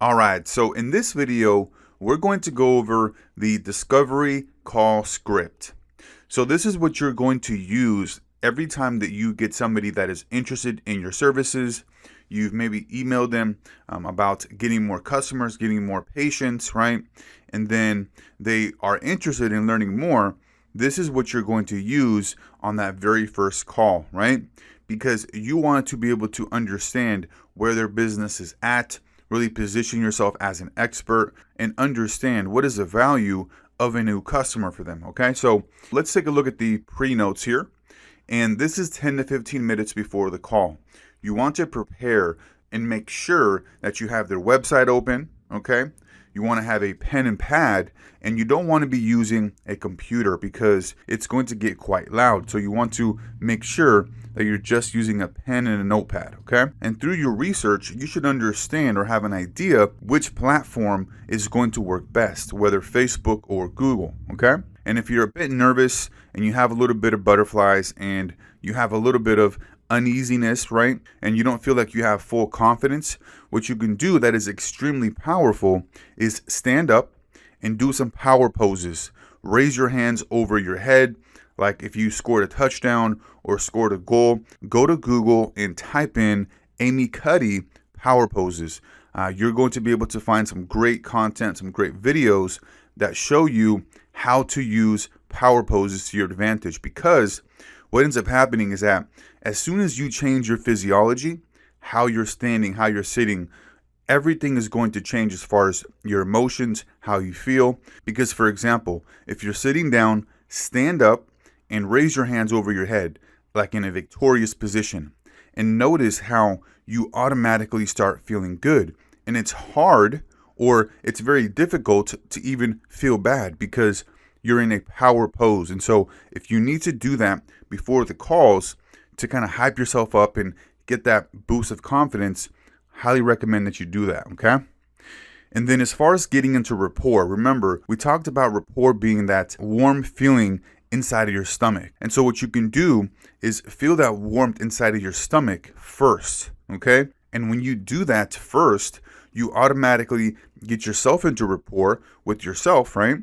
All right, so in this video, we're going to go over the discovery call script. So this is what you're going to use every time that you get somebody that is interested in your services. You've maybe emailed them about getting more customers, getting more patients, right? And then they are interested in learning more. This is what you're going to use on that very first call, right? Because you want to be able to understand where their business is at, really position yourself as an expert and understand what is the value of a new customer for them. Okay, so let's take a look at the pre-notes here. And this is 10 to 15 minutes before the call. You want to prepare and make sure that you have their website open. Okay, you want to have a pen and pad, and you don't want to be using a computer because it's going to get quite loud. So you want to make sure that you're just using a pen and a notepad, okay? And through your research, you should understand or have an idea which platform is going to work best, whether Facebook or Google, okay? And if you're a bit nervous and you have a little bit of butterflies and you have a little bit of uneasiness, right? And you don't feel like you have full confidence, what you can do that is extremely powerful is stand up and do some power poses. Raise your hands over your head. Like if you scored a touchdown or scored a goal, go to Google and type in Amy Cuddy power poses. You're going to be able to find some great content, some great videos that show you how to use power poses to your advantage. Because what ends up happening is that as soon as you change your physiology, how you're standing, how you're sitting, everything is going to change as far as your emotions, how you feel. Because, for example, if you're sitting down, stand up and raise your hands over your head like in a victorious position. And notice how you automatically start feeling good. And it's hard, or it's very difficult to even feel bad because you're in a power pose. And so if you need to do that before the calls to kind of hype yourself up and get that boost of confidence, highly recommend that you do that, okay? And then as far as getting into rapport, remember, we talked about rapport being that warm feeling inside of your stomach. And so what you can do is feel that warmth inside of your stomach first, okay? And when you do that first, you automatically get yourself into rapport with yourself, right?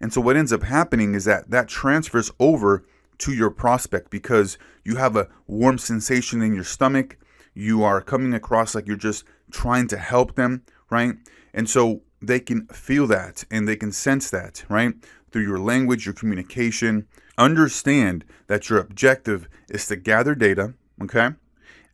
And so what ends up happening is that that transfers over to your prospect because you have a warm sensation in your stomach. You are coming across like you're just trying to help them, right? And so they can feel that and they can sense that, right? Through your language, your communication. Understand that your objective is to gather data, okay?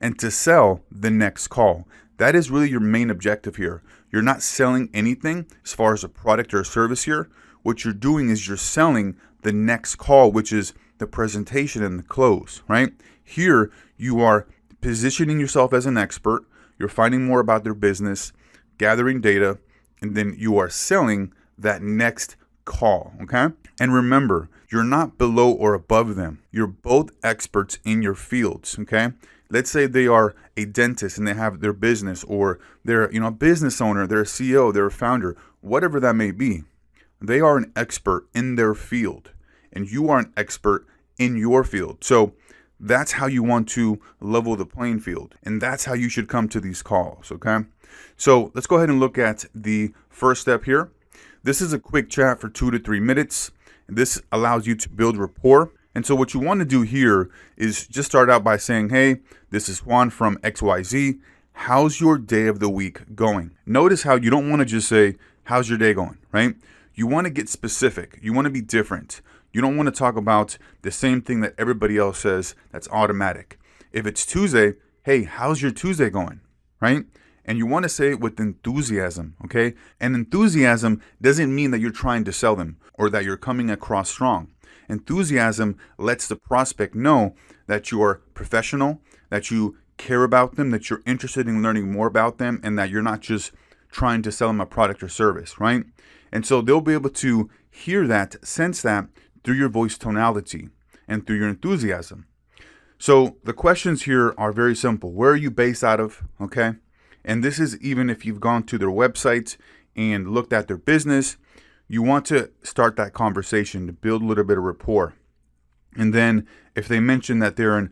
And to sell the next call. That is really your main objective here. You're not selling anything as far as a product or a service here. What you're doing is you're selling the next call, which is the presentation and the close, right? Here, you are positioning yourself as an expert. You're finding more about their business, gathering data, and then you are selling that next call, okay? And remember, you're not below or above them. You're both experts in your fields, okay? Let's say they are a dentist and they have their business, or they're a business owner, they're a CEO, they're a founder, whatever that may be. They are an expert in their field, and you are an expert in your field. So that's how you want to level the playing field, and that's how you should come to these calls, okay? So let's go ahead and look at the first step here. This is a quick chat for 2 to 3 minutes. This allows you to build rapport. And so what you want to do here is just start out by saying, hey, this is Juan from XYZ. How's your day of the week going? Notice how you don't want to just say, how's your day going, right? You want to get specific. You want to be different. You don't want to talk about the same thing that everybody else says that's automatic. If it's Tuesday, hey, how's your Tuesday going, right? And you want to say it with enthusiasm, okay? And enthusiasm doesn't mean that you're trying to sell them or that you're coming across strong. Enthusiasm lets the prospect know that you are professional, that you care about them, that you're interested in learning more about them, and that you're not just trying to sell them a product or service, right? And so they'll be able to hear that, sense that through your voice tonality and through your enthusiasm. So the questions here are very simple. Where are you based out of, okay? And this is even if you've gone to their website and looked at their business. You want to start that conversation to build a little bit of rapport. And then if they mention that they're in,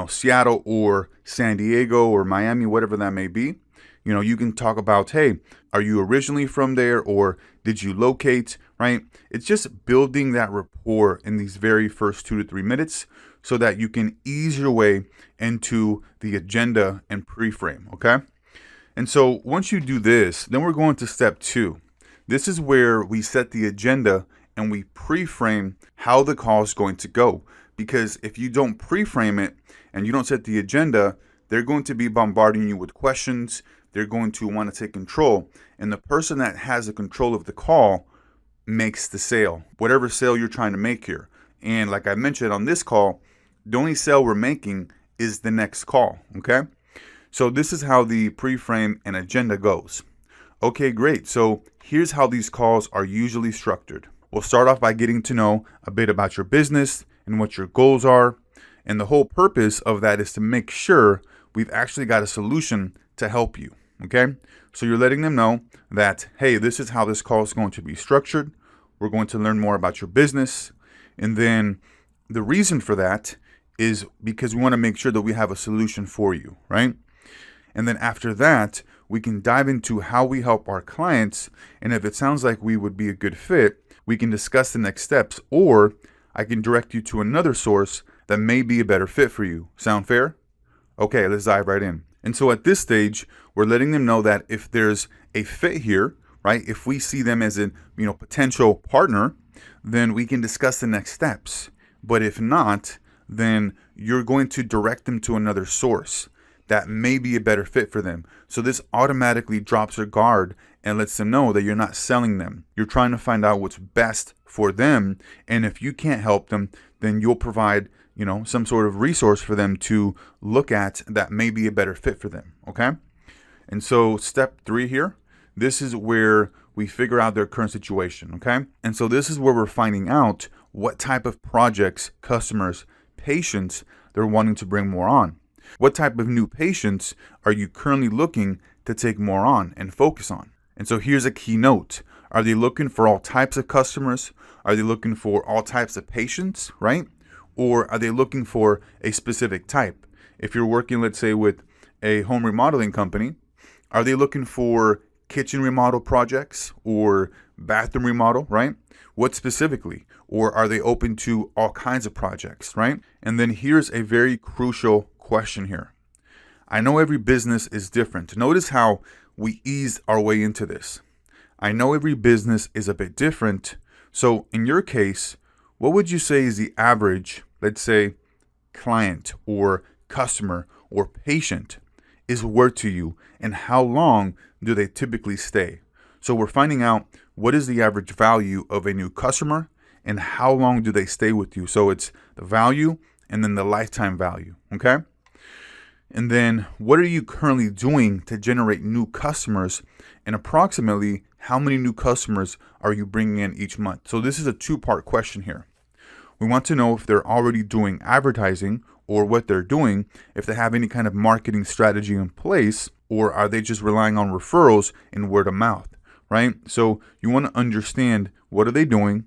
Seattle or San Diego or Miami, whatever that may be, You can talk about, hey, are you originally from there, or did you locate, right? It's just building that rapport in these very first 2 to 3 minutes so that you can ease your way into the agenda and pre-frame, okay? And so once you do this, then we're going to step 2. This is where we set the agenda and we pre-frame how the call is going to go. Because if you don't pre-frame it and you don't set the agenda, they're going to be bombarding you with questions. They're going to want to take control. And the person that has the control of the call makes the sale, whatever sale you're trying to make here. And like I mentioned on this call, the only sale we're making is the next call, okay? So this is how the pre-frame and agenda goes. Okay, great. So here's how these calls are usually structured. We'll start off by getting to know a bit about your business and what your goals are. And the whole purpose of that is to make sure we've actually got a solution to help you, okay? So you're letting them know that, hey, this is how this call is going to be structured. We're going to learn more about your business. And then the reason for that is because we want to make sure that we have a solution for you, right? And then after that, we can dive into how we help our clients. And if it sounds like we would be a good fit, we can discuss the next steps, or I can direct you to another source that may be a better fit for you. Sound fair? Okay, let's dive right in. And so at this stage, we're letting them know that if there's a fit here, right? If we see them as a potential partner, then we can discuss the next steps. But if not, then you're going to direct them to another source that may be a better fit for them. So this automatically drops their guard and lets them know that you're not selling them. You're trying to find out what's best for them. And if you can't help them, then you'll provide, some sort of resource for them to look at that may be a better fit for them. Okay. And so step 3 here, this is where we figure out their current situation. Okay. And so this is where we're finding out what type of projects, customers, patients they're wanting to bring more on. What type of new patients are you currently looking to take more on and focus on? And so here's a key note. Are they looking for all types of customers? Are they looking for all types of patients, right? Or are they looking for a specific type? If you're working, let's say, with a home remodeling company, are they looking for kitchen remodel projects or bathroom remodel, right? What specifically? Or are they open to all kinds of projects, right? And then here's a very crucial question here. I know every business is different. Notice how we ease our way into this. I know every business is a bit different. So in your case, what would you say is the average, let's say, client or customer or patient is worth to you, and how long do they typically stay? So we're finding out what is the average value of a new customer and how long do they stay with you. So it's the value and then the lifetime value, okay? And then what are you currently doing to generate new customers, and approximately how many new customers are you bringing in each month? So this is a 2-part question here. We want to know if they're already doing advertising or what they're doing, if they have any kind of marketing strategy in place, or are they just relying on referrals and word of mouth, right? So you want to understand what are they doing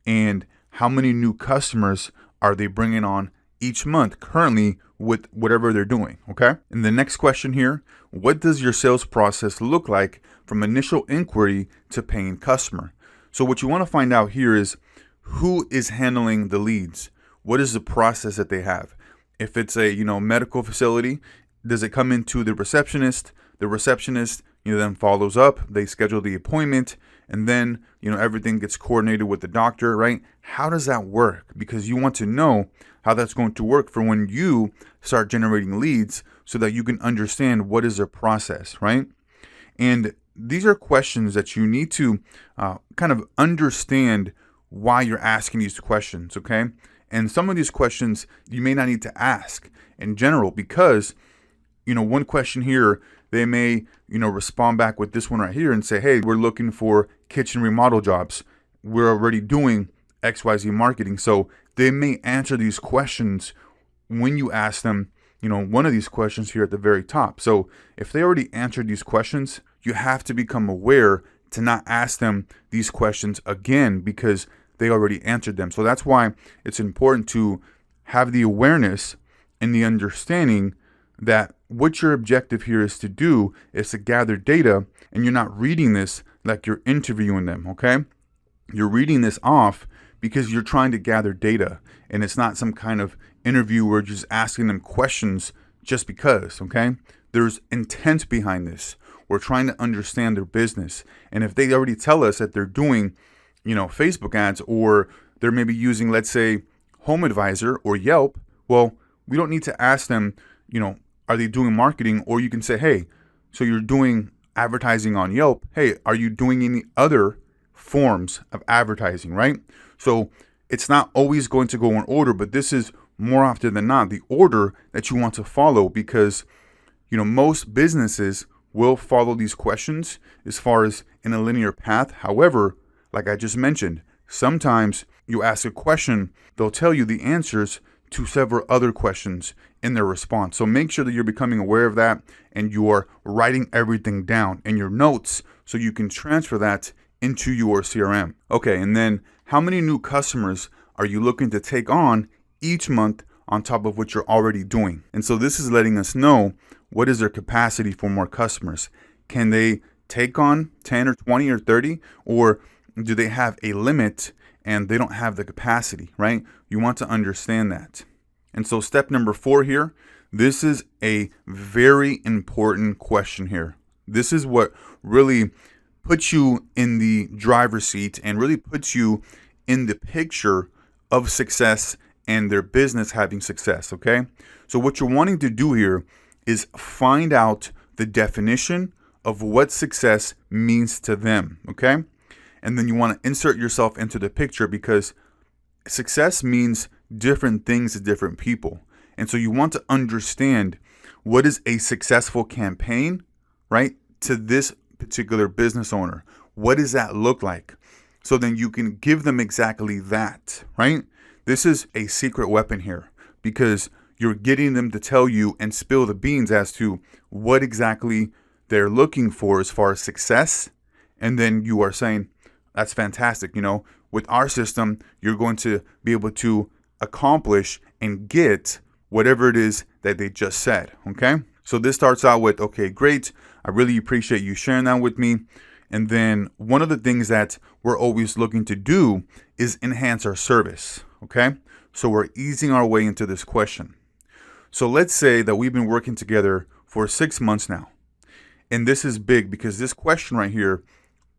and how many new customers are they bringing on each month currently with whatever they're doing, okay? And the next question here, what does your sales process look like from initial inquiry to paying customer? So what you want to find out here is who is handling the leads? What is the process that they have? If it's a, medical facility, does it come into the receptionist? The receptionist, then follows up, they schedule the appointment, and then, everything gets coordinated with the doctor, right? How does that work? Because you want to know how that's going to work for when you start generating leads so that you can understand what is their process, right? And these are questions that you need to kind of understand why you're asking these questions, okay? And some of these questions you may not need to ask in general because, one question here, they may, respond back with this one right here and say, hey, we're looking for kitchen remodel jobs. We're already doing XYZ marketing. So they may answer these questions when you ask them, one of these questions here at the very top. So if they already answered these questions, you have to become aware to not ask them these questions again because they already answered them. So that's why it's important to have the awareness and the understanding that what your objective here is to do is to gather data, and you're not reading this like you're interviewing them, okay? You're reading this off because you're trying to gather data, and it's not some kind of interview where you're just asking them questions just because, okay? There's intent behind this. We're trying to understand their business. And if they already tell us that they're doing, Facebook ads, or they're maybe using, let's say, Home Advisor or Yelp, well, we don't need to ask them, are they doing marketing? Or you can say, hey, so you're doing advertising on Yelp. Hey, are you doing any other forms of advertising, right? So it's not always going to go in order, but this is more often than not the order that you want to follow, because, most businesses will follow these questions as far as in a linear path. However, like I just mentioned, sometimes you ask a question, they'll tell you the answers to several other questions in their response. So make sure that you're becoming aware of that, and you are writing everything down in your notes so you can transfer that into your CRM. Okay, and then how many new customers are you looking to take on each month on top of what you're already doing? And so this is letting us know what is their capacity for more customers. Can they take on 10 or 20 or 30, or do they have a limit and they don't have the capacity, right? You want to understand that. And so step number 4 here, this is a very important question here. This is what really puts you in the driver's seat and really puts you in the picture of success and their business having success, okay? So what you're wanting to do here is find out the definition of what success means to them, okay? And then you want to insert yourself into the picture, because success means different things to different people. And so you want to understand what is a successful campaign, right, to this particular business owner. What does that look like? So then you can give them exactly that, right? This is a secret weapon here, because you're getting them to tell you and spill the beans as to what exactly they're looking for as far as success. And then you are saying, that's fantastic. With our system, you're going to be able to accomplish and get whatever it is that they just said. Okay. So this starts out with, okay, great. I really appreciate you sharing that with me. And then one of the things that we're always looking to do is enhance our service. Okay. So we're easing our way into this question. So let's say that we've been working together for 6 months now. And this is big, because this question right here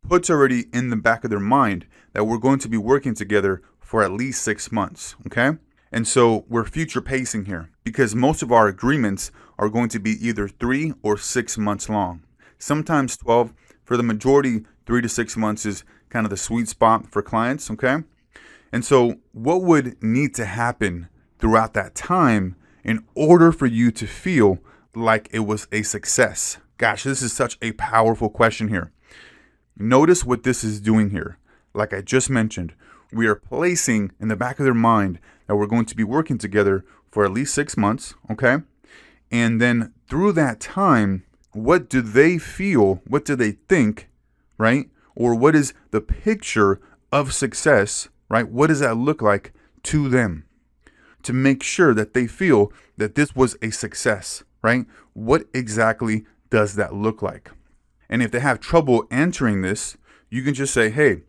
puts already in the back of their mind that we're going to be working together for at least 6 months. Okay. And so we're future pacing here, because most of our agreements are going to be either 3 or 6 months long, sometimes 12. For the majority, 3 to 6 months is kind of the sweet spot for clients. Okay. And so what would need to happen throughout that time in order for you to feel like it was a success? Gosh, this is such a powerful question here. Notice what this is doing here. Like I just mentioned, we are placing in the back of their mind that we're going to be working together for at least 6 months, okay? And then through that time, what do they feel? What do they think, right? Or what is the picture of success, right? What does that look like to them? To make sure that they feel that this was a success, right? What exactly does that look like? And if they have trouble answering this, you can just say, hey,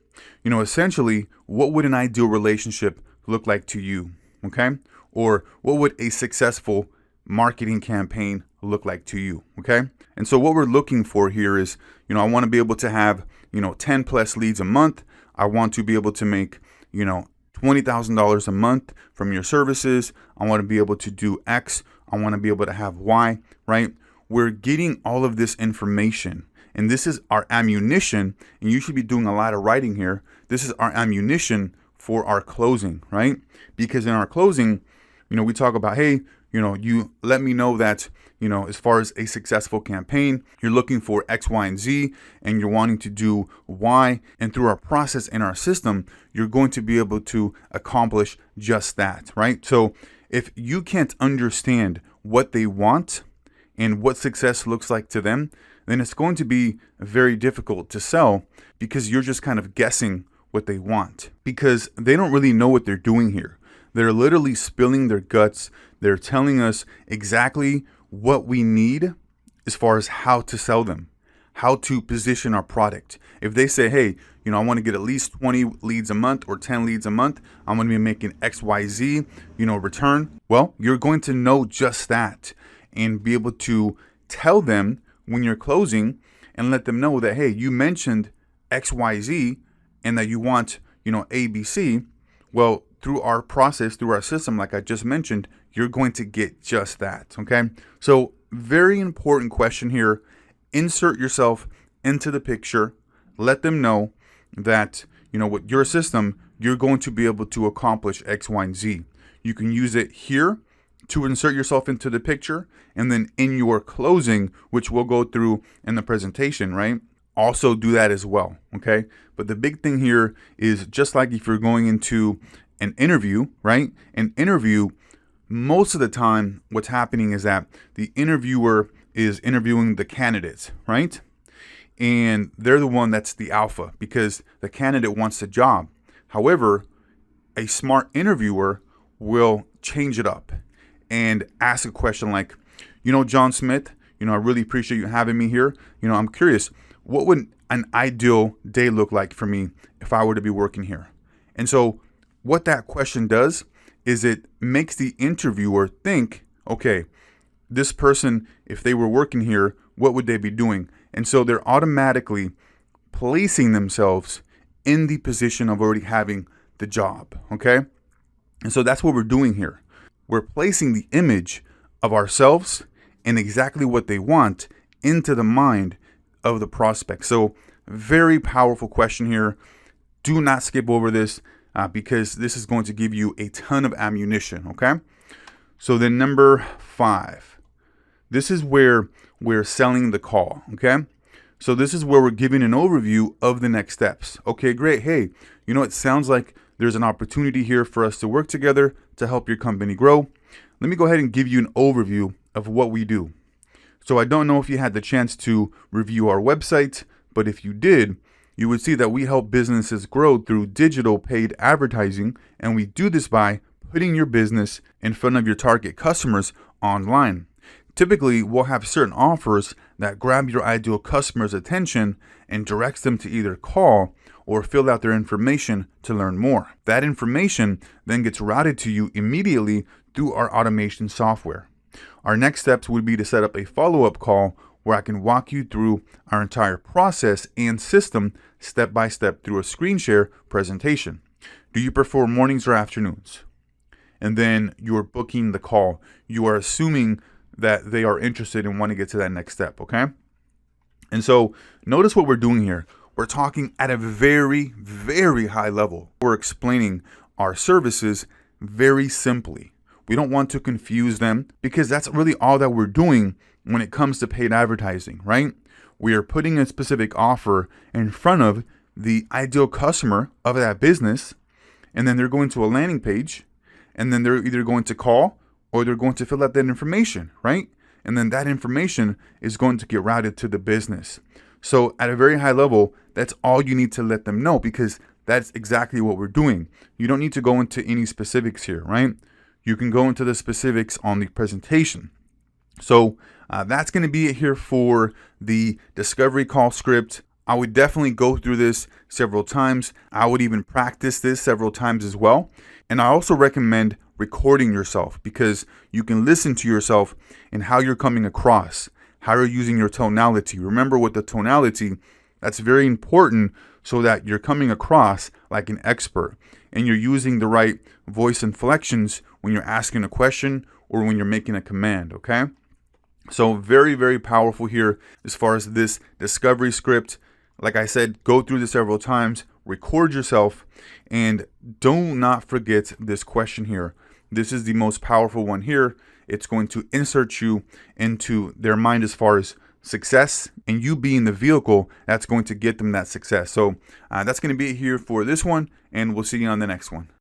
essentially, what would an ideal relationship look like to you? Okay. Or what would a successful marketing campaign look like to you? Okay. And so what we're looking for here is, I want to be able to have, 10 plus leads a month. I want to be able to make, $20,000 a month from your services. I want to be able to do X. I want to be able to have Y, right? We're getting all of this information, and this is our ammunition. And you should be doing a lot of writing here. This is our ammunition for our closing, right? Because in our closing, we talk about, hey, you let me know that, as far as a successful campaign, you're looking for X, Y, and Z, and you're wanting to do Y. And through our process and our system, you're going to be able to accomplish just that, right? So if you can't understand what they want and what success looks like to them, then it's going to be very difficult to sell, because you're just kind of guessing what they want, because they don't really know what they're doing here. They're literally spilling their guts. They're telling us exactly what we need as far as how to sell them, how to position our product. If they say, hey, I want to get at least 20 leads a month or 10 leads a month, I'm going to be making XYZ, return. Well, you're going to know just that and be able to tell them when you're closing and let them know that, hey, you mentioned XYZ and that you want, ABC. Well, through our process, through our system, like I just mentioned, you're going to get just that. Okay. So very important question here. Insert yourself into the picture. Let them know that, with your system, you're going to be able to accomplish X, Y, and Z. You can use it here to insert yourself into the picture, and then in your closing, which we'll go through in the presentation, right? Also do that as well, okay? But the big thing here is just like if you're going into an interview, right? An interview, most of the time, what's happening is that the interviewer is interviewing the candidates, right? And they're the one that's the alpha because the candidate wants the job. However, a smart interviewer will change it up and ask a question like, John Smith, I really appreciate you having me here. I'm curious, what would an ideal day look like for me if I were to be working here? And so what that question does is it makes the interviewer think, okay, this person, if they were working here, what would they be doing? And so they're automatically placing themselves in the position of already having the job, okay? And so that's what we're doing here. We're placing the image of ourselves and exactly what they want into the mind of the prospect. So very powerful question here. Do not skip over this because this is going to give you a ton of ammunition, okay? So then number 5. This is where we're selling the call, okay? So this is where we're giving an overview of the next steps. Okay, great. Hey, it sounds like there's an opportunity here for us to work together to help your company grow. Let me go ahead and give you an overview of what we do. So I don't know if you had the chance to review our website, but if you did, you would see that we help businesses grow through digital paid advertising, and we do this by putting your business in front of your target customers online. Typically, we'll have certain offers that grab your ideal customer's attention and directs them to either call or fill out their information to learn more. That information then gets routed to you immediately through our automation software. Our next steps would be to set up a follow-up call where I can walk you through our entire process and system step by step through a screen share presentation. Do you prefer mornings or afternoons? And then you're booking the call. You are assuming that they are interested and want to get to that next step, okay? And so notice what we're doing here. We're talking at a very, very high level. We're explaining our services very simply. We don't want to confuse them because that's really all that we're doing when it comes to paid advertising, right? We are putting a specific offer in front of the ideal customer of that business, and then they're going to a landing page, and then they're either going to call or they're going to fill out that information, right? And then that information is going to get routed to the business. So at a very high level, that's all you need to let them know because that's exactly what we're doing. You don't need to go into any specifics here, right? You can go into the specifics on the presentation. So that's going to be it here for the discovery call script. I would definitely go through this several times. I would even practice this several times as well. And I also recommend recording yourself because you can listen to yourself and how you're coming across, how you're using your tonality. Remember with the tonality, that's very important so that you're coming across like an expert and you're using the right voice inflections when you're asking a question or when you're making a command, okay? So very, very powerful here as far as this discovery script. Like I said, go through this several times, record yourself, and do not forget this question here. This is the most powerful one here. It's going to insert you into their mind as far as success, and you being the vehicle that's going to get them that success. So that's going to be it here for this one, and we'll see you on the next one.